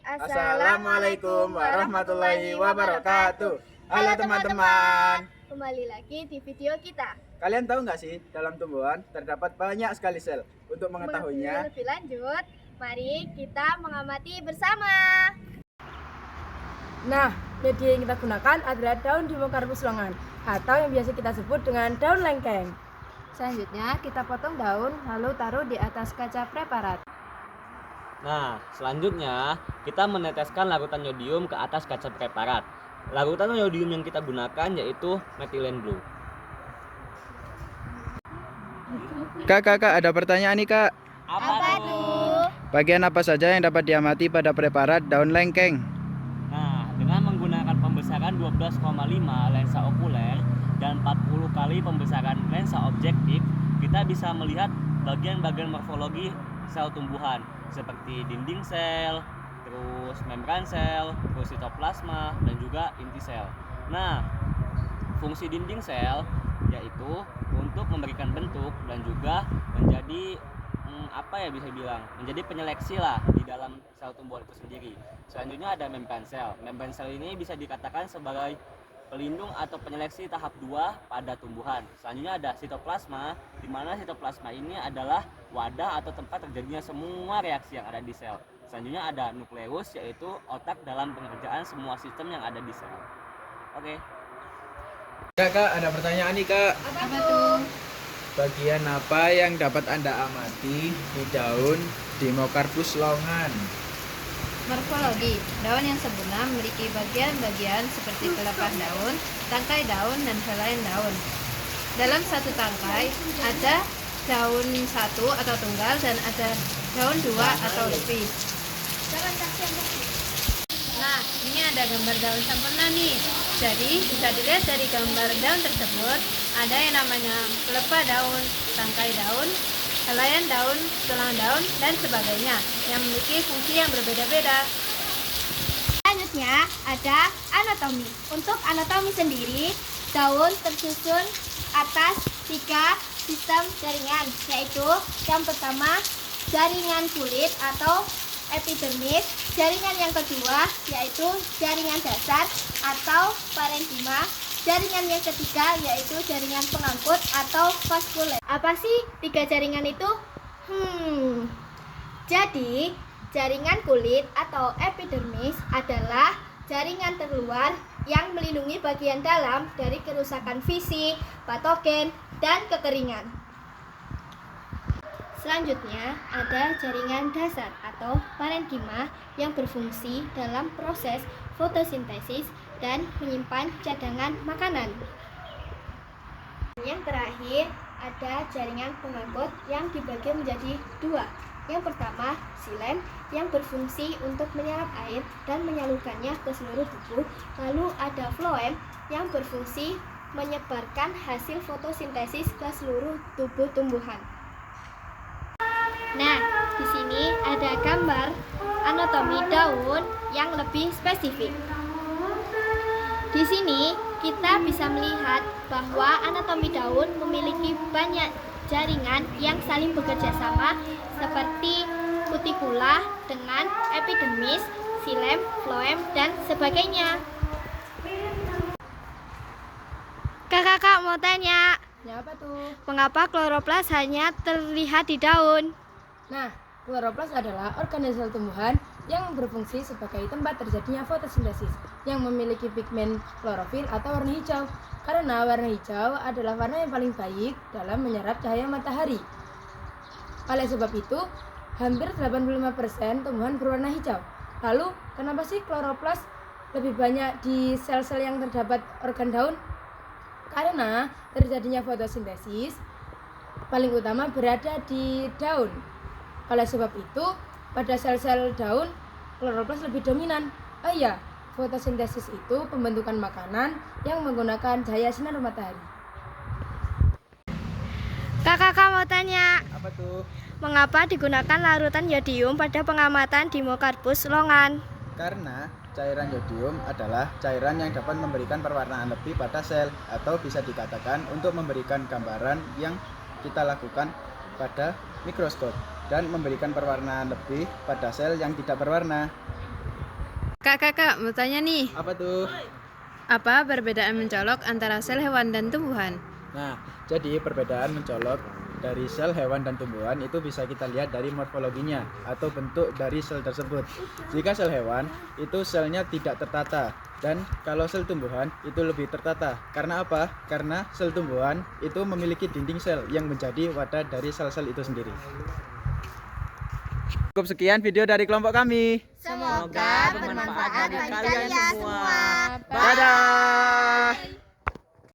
Assalamualaikum warahmatullahi wabarakatuh. Halo teman-teman. Kembali lagi di video kita. Kalian tahu nggak sih, dalam tumbuhan terdapat banyak sekali sel. Untuk mengetahuinya, lebih lanjut, mari kita mengamati bersama. Nah, media yang kita gunakan adalah daun Dimokarbus longan atau yang biasa kita sebut dengan daun lengkeng. Selanjutnya, kita potong daun lalu taruh di atas kaca preparat. Nah, selanjutnya kita meneteskan larutan yodium ke atas kaca preparat. Larutan yodium yang kita gunakan yaitu methylene blue. Kak, ada pertanyaan nih Kak. Apa tuh? Bagian apa saja yang dapat diamati pada preparat daun lengkeng? Nah, dengan menggunakan pembesaran 12,5 lensa okuler dan 40 kali pembesaran lensa objektif, kita bisa melihat bagian-bagian morfologi sel tumbuhan seperti dinding sel, terus membran sel, terus sitoplasma, dan juga inti sel. Nah, fungsi dinding sel yaitu untuk memberikan bentuk dan juga menjadi menjadi penyeleksi lah di dalam sel tumbuhan itu sendiri. Selanjutnya ada membran sel. Membran sel ini bisa dikatakan sebagai pelindung atau penyeleksi tahap 2 pada tumbuhan. Selanjutnya ada sitoplasma, di mana sitoplasma ini adalah wadah atau tempat terjadinya semua reaksi yang ada di sel. Selanjutnya ada nukleus, yaitu otak dalam pengerjaan semua sistem yang ada di sel. Oke. Kak, ada pertanyaan nih Kak. Apa tuh? Bagian apa yang dapat Anda amati di daun Dimokarbus longan? Morfologi. Daun yang sempurna memiliki bagian-bagian seperti pelepah daun, tangkai daun, dan helai daun. Dalam satu tangkai ada daun satu atau tunggal dan ada daun 2 atau lebih. Nah, ini ada gambar daun sempurna nih. Jadi bisa dilihat dari gambar daun tersebut ada yang namanya pelepah daun, tangkai daun, helaian daun, tulang daun, dan sebagainya yang memiliki fungsi yang berbeda-beda. Selanjutnya ada anatomi. Untuk anatomi sendiri, daun tersusun atas 3 sistem jaringan, yaitu yang pertama jaringan kulit atau epidermis, jaringan yang kedua yaitu jaringan dasar atau parenkima, jaringan yang ketiga yaitu jaringan pengangkut atau vaskuler. Apa sih 3 jaringan itu? Jadi jaringan kulit atau epidermis adalah jaringan terluar yang melindungi bagian dalam dari kerusakan fisik, patogen, dan kekeringan. Selanjutnya ada jaringan dasar atau parenkima yang berfungsi dalam proses fotosintesis dan menyimpan cadangan makanan. Yang terakhir ada jaringan pengangkut yang dibagi menjadi 2. Yang pertama xilem yang berfungsi untuk menyerap air dan menyalurkannya ke seluruh tubuh. Lalu ada floem yang berfungsi menyebarkan hasil fotosintesis ke seluruh tubuh tumbuhan. Nah, di sini ada gambar anatomi daun yang lebih spesifik. Di sini kita bisa melihat bahwa anatomi daun memiliki banyak jaringan yang saling bekerja sama seperti kutikula dengan epidermis, xilem, floem, dan sebagainya. Kakak mau tanya, Ya, apa tuh? mengapa kloroplas hanya terlihat di daun? Nah, kloroplas adalah organisme tumbuhan yang berfungsi sebagai tempat terjadinya fotosintesis yang memiliki pigmen klorofil atau warna hijau. Karena warna hijau adalah warna yang paling baik dalam menyerap cahaya matahari. Oleh sebab itu, hampir 85% tumbuhan berwarna hijau. Lalu, kenapa sih kloroplas lebih banyak di sel-sel yang terdapat organ daun? Karena terjadinya fotosintesis paling utama berada di daun. Oleh sebab itu, pada sel-sel daun, kloroplas lebih dominan. Oh iya, fotosintesis itu pembentukan makanan yang menggunakan cahaya sinar matahari. Kakak mau tanya, Apa tuh? mengapa digunakan larutan yodium pada pengamatan Dimokarbus longan? Karena cairan yodium adalah cairan yang dapat memberikan perwarnaan lebih pada sel, atau bisa dikatakan untuk memberikan gambaran yang kita lakukan pada mikroskop dan memberikan perwarnaan lebih pada sel yang tidak berwarna. Kak, mau tanya nih, Apa tuh? apa perbedaan mencolok antara sel hewan dan tumbuhan? Nah, jadi perbedaan mencolok dari sel hewan dan tumbuhan itu bisa kita lihat dari morfologinya atau bentuk dari sel tersebut. Jika sel hewan itu selnya tidak tertata, dan kalau sel tumbuhan itu lebih tertata. Karena apa? Karena sel tumbuhan itu memiliki dinding sel yang menjadi wadah dari sel-sel itu sendiri. Cukup sekian video dari kelompok kami. Semoga bermanfaat bagi kalian semua. Dadah.